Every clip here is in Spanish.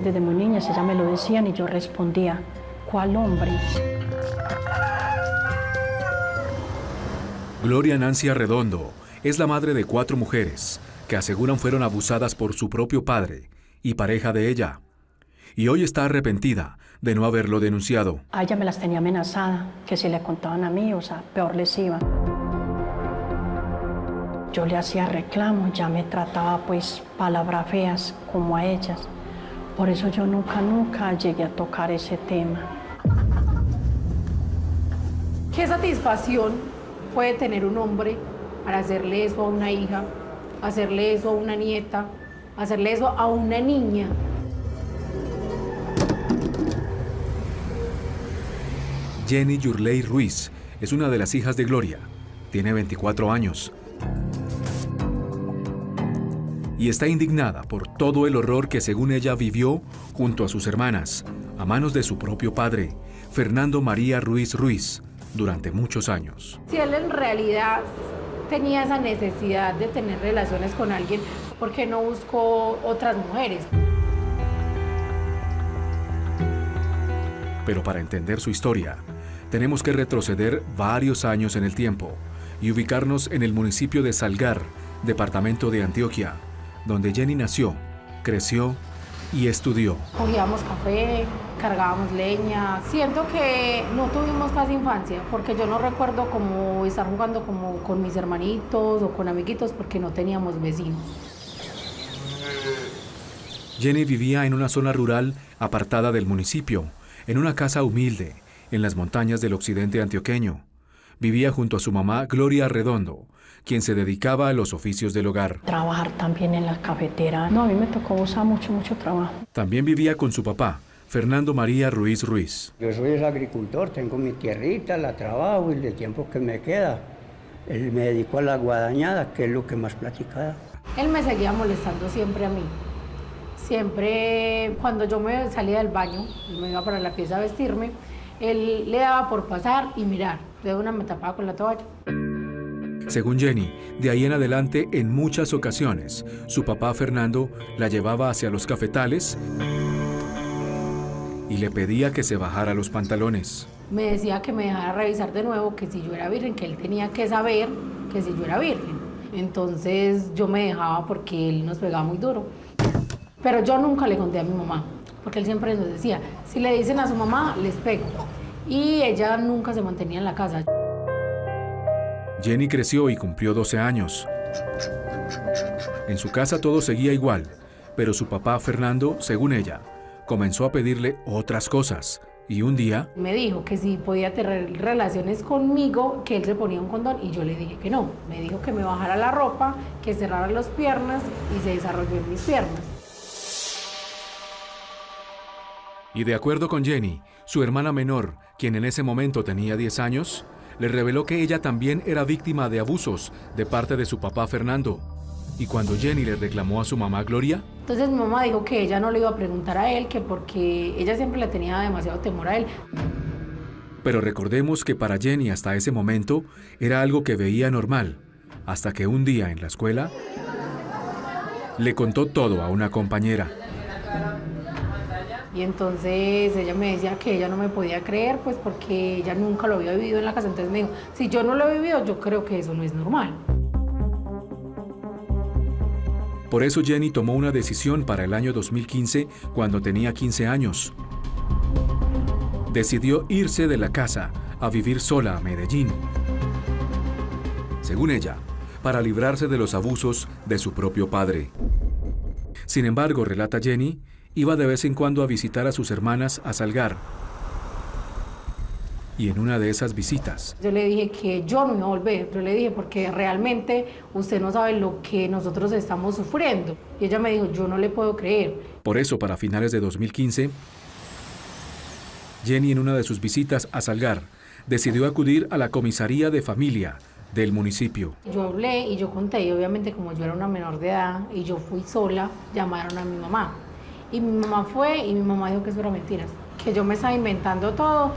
desde muy niña, ellas me lo decían y yo respondía, ¿cuál hombre? Gloria Nancy Arredondo es la madre de 4 mujeres que aseguran fueron abusadas por su propio padre y pareja de ella. Y hoy está arrepentida de no haberlo denunciado. A ella me las tenía amenazada, que si le contaban a mí, o sea, peor les iba. Yo le hacía reclamo, ya me trataba pues palabras feas como a ellas. Por eso yo nunca llegué a tocar ese tema. ¿Qué satisfacción puede tener un hombre para hacerle eso a una hija, hacerle eso a una nieta, hacerle eso a una niña? Jenny Yurley Ruiz es una de las hijas de Gloria. Tiene 24 años. Y está indignada por todo el horror que según ella vivió junto a sus hermanas, a manos de su propio padre, Fernando María Ruiz Ruiz, durante muchos años. Si él en realidad tenía esa necesidad de tener relaciones con alguien, ¿por qué no buscó otras mujeres? Pero para entender su historia, tenemos que retroceder varios años en el tiempo y ubicarnos en el municipio de Salgar, departamento de Antioquia, donde Jenny nació, creció y estudió. Cogíamos café, cargábamos leña. Siento que no tuvimos casi infancia, porque yo no recuerdo como estar jugando como con mis hermanitos o con amiguitos, porque no teníamos vecinos. Jenny vivía en una zona rural apartada del municipio, en una casa humilde, en las montañas del occidente antioqueño. Vivía junto a su mamá Gloria Arredondo, quien se dedicaba a los oficios del hogar. Trabajar también en la cafetera. No, a mí me tocó usar mucho trabajo. También vivía con su papá, Fernando María Ruiz Ruiz. Yo soy agricultor, tengo mi tierrita, la trabajo y el tiempo que me queda, él me dedico a la guadañada, que es lo que más platicaba. Él me seguía molestando siempre a mí. Siempre cuando yo me salía del baño y me iba para la pieza a vestirme, él le daba por pasar y mirar. De una me tapaba con la toalla. Según Jenny, de ahí en adelante, en muchas ocasiones, su papá Fernando la llevaba hacia los cafetales y le pedía que se bajara los pantalones. Me decía que me dejara revisar de nuevo, que si yo era virgen, que él tenía que saber que si yo era virgen. Entonces yo me dejaba porque él nos pegaba muy duro. Pero yo nunca le conté a mi mamá, porque él siempre nos decía, si le dicen a su mamá, les pego. Y ella nunca se mantenía en la casa. Jenny creció y cumplió 12 años. En su casa todo seguía igual, pero su papá Fernando, según ella, comenzó a pedirle otras cosas. Y un día me dijo que si podía tener relaciones conmigo, que él se ponía un condón, y yo le dije que no. Me dijo que me bajara la ropa, que cerrara las piernas, y se desarrolló en mis piernas. Y de acuerdo con Jenny, su hermana menor, quien en ese momento tenía 10 años, le reveló que ella también era víctima de abusos de parte de su papá Fernando. Y cuando Jenny le reclamó a su mamá Gloria, entonces mi mamá dijo que ella no le iba a preguntar a él, que porque ella siempre le tenía demasiado temor a él. Pero recordemos que para Jenny hasta ese momento era algo que veía normal, hasta que un día en la escuela le contó todo a una compañera. Y entonces ella me decía que ella no me podía creer, pues porque ella nunca lo había vivido en la casa. Entonces me dijo, si yo no lo he vivido, yo creo que eso no es normal. Por eso Jenny tomó una decisión para el año 2015, cuando tenía 15 años. Decidió irse de la casa a vivir sola a Medellín. Según ella, para librarse de los abusos de su propio padre. Sin embargo, relata Jenny, iba de vez en cuando a visitar a sus hermanas a Salgar. Y en una de esas visitas, yo le dije que yo no iba a volver. Yo le dije, porque realmente usted no sabe lo que nosotros estamos sufriendo. Y ella me dijo, yo no le puedo creer. Por eso, para finales de 2015, Jenny, en una de sus visitas a Salgar, decidió acudir a la comisaría de familia del municipio. Yo hablé y yo conté, y obviamente como yo era una menor de edad y yo fui sola, llamaron a mi mamá. Y mi mamá fue y mi mamá dijo que eso era mentiras, que yo me estaba inventando todo.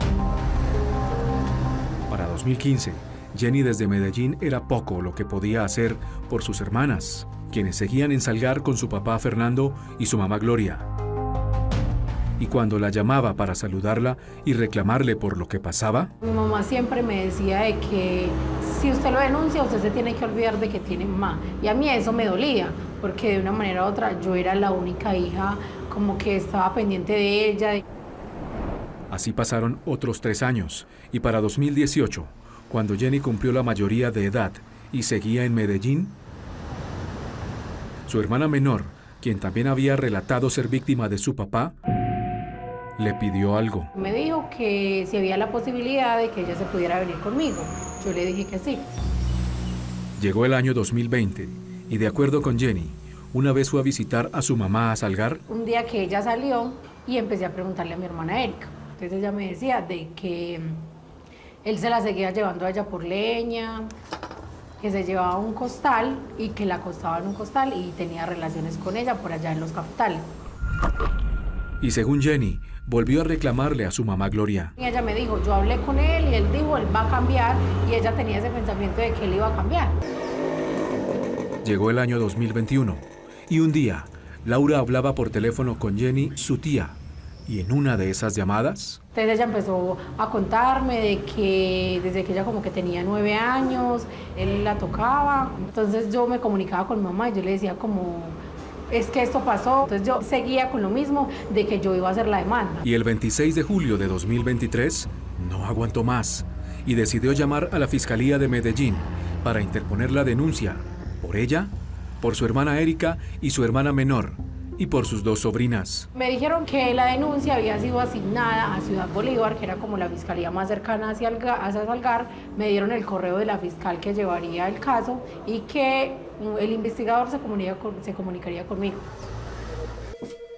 Para 2015, Jenny desde Medellín era poco lo que podía hacer por sus hermanas, quienes seguían en Salgar con su papá Fernando y su mamá Gloria. Y cuando la llamaba para saludarla y reclamarle por lo que pasaba, Mi mamá siempre me decía de que si usted lo denuncia, usted se tiene que olvidar de que tiene mamá. Y a mí eso me dolía, porque de una manera u otra yo era la única hija como que estaba pendiente de ella. así pasaron otros 3 años. Y para 2018, cuando Jenny cumplió la mayoría de edad y seguía en Medellín, su hermana menor, quien también había relatado ser víctima de su papá, le pidió algo. Me dijo que si había la posibilidad de que ella se pudiera venir conmigo. Yo le dije que sí. Llegó el año 2020 y, de acuerdo con Jenny, una vez fue a visitar a su mamá a Salgar. Un día que ella salió y empecé a preguntarle a mi hermana Erika. Entonces ella me decía de que él se la seguía llevando a ella por leña, que se llevaba un costal y que la acostaba en un costal y tenía relaciones con ella por allá en los cafetales. Y según Jenny, volvió a reclamarle a su mamá Gloria. Y ella me dijo, yo hablé con él y él dijo, él va a cambiar, y ella tenía ese pensamiento de que él iba a cambiar. Llegó el año 2021 y un día, Laura hablaba por teléfono con Jenny, su tía, y en una de esas llamadas... Entonces ella empezó a contarme de que desde que ella como que tenía 9 años, él la tocaba. Entonces yo me comunicaba con mi mamá y yo le decía como, es que esto pasó. Entonces yo seguía con lo mismo de que yo iba a hacer la demanda. Y el 26 de julio de 2023 no aguantó más y decidió llamar a la Fiscalía de Medellín para interponer la denuncia por ella, por su hermana Erika y su hermana menor, y por sus 2 sobrinas. Me dijeron que la denuncia había sido asignada a Ciudad Bolívar, que era como la fiscalía más cercana hacia Salgar. Me dieron el correo de la fiscal que llevaría el caso y que el investigador se comunicaría conmigo.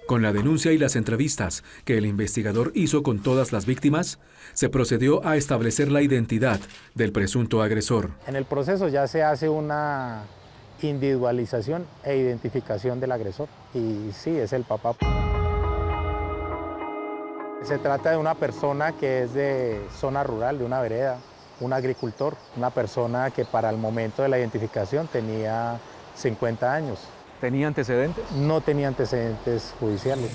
Con la denuncia y las entrevistas que el investigador hizo con todas las víctimas, se procedió a establecer la identidad del presunto agresor. En el proceso ya se hace una individualización e identificación del agresor. Y sí, es el papá. Se trata de una persona que es de zona rural, de una vereda, un agricultor, una persona que para el momento de la identificación tenía 50 años. ¿Tenía antecedentes? No tenía antecedentes judiciales.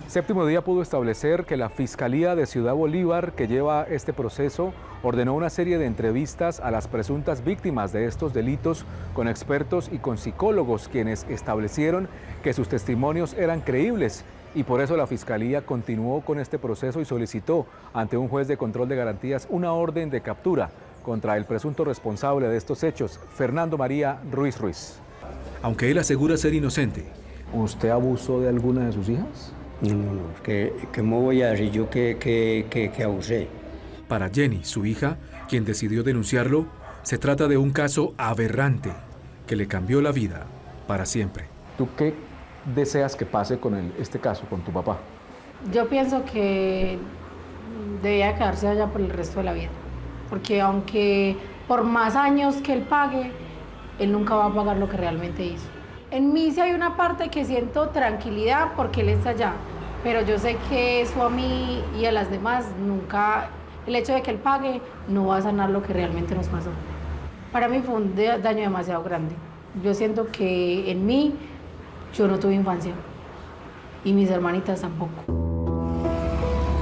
Séptimo Día pudo establecer que la Fiscalía de Ciudad Bolívar, que lleva este proceso, ordenó una serie de entrevistas a las presuntas víctimas de estos delitos con expertos y con psicólogos, quienes establecieron que sus testimonios eran creíbles, y por eso la Fiscalía continuó con este proceso y solicitó ante un juez de control de garantías una orden de captura contra el presunto responsable de estos hechos, Fernando María Ruiz Ruiz. Aunque él asegura ser inocente. ¿Usted abusó de alguna de sus hijas? No, que me voy a decir yo que abusé. Para Jenny, su hija, quien decidió denunciarlo, se trata de un caso aberrante que le cambió la vida para siempre. ¿Tú qué deseas que pase con este caso, con tu papá? Yo pienso que debía quedarse allá por el resto de la vida, porque aunque por más años que él pague, él nunca va a pagar lo que realmente hizo. En mí sí hay una parte que siento tranquilidad porque él está allá, pero yo sé que eso a mí y a las demás nunca, el hecho de que él pague no va a sanar lo que realmente nos pasó. Para mí fue un daño demasiado grande. Yo siento que en mí yo no tuve infancia y mis hermanitas tampoco.